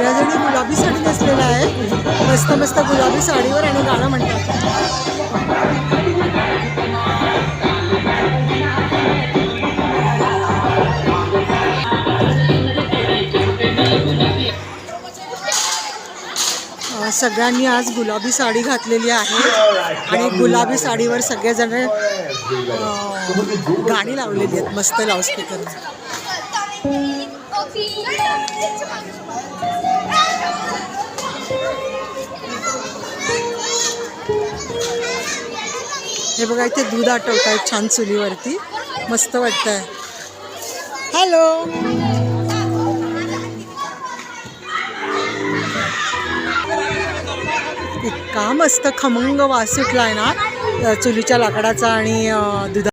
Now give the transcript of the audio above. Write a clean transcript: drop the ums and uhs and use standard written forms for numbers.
सगळ्याजणी गुलाबी साडी नेसलेल्या आहे, मस्त मस्त गुलाबी साडीवर आणि गाणं म्हणतात. सगळ्यांनी आज गुलाबी साडी घातलेली आहे आणि गुलाबी साडीवर सगळेजण गाणी लावलेली आहेत मस्त लाऊडस्पीकर. हे बघा इथे दूध आटवत आहेत छान चुलीवरती, मस्त वाटतंय. हॅलो, इतका मस्त खमंग वास सुटलाय ना चुलीच्या लाकडाचा आणि दुधा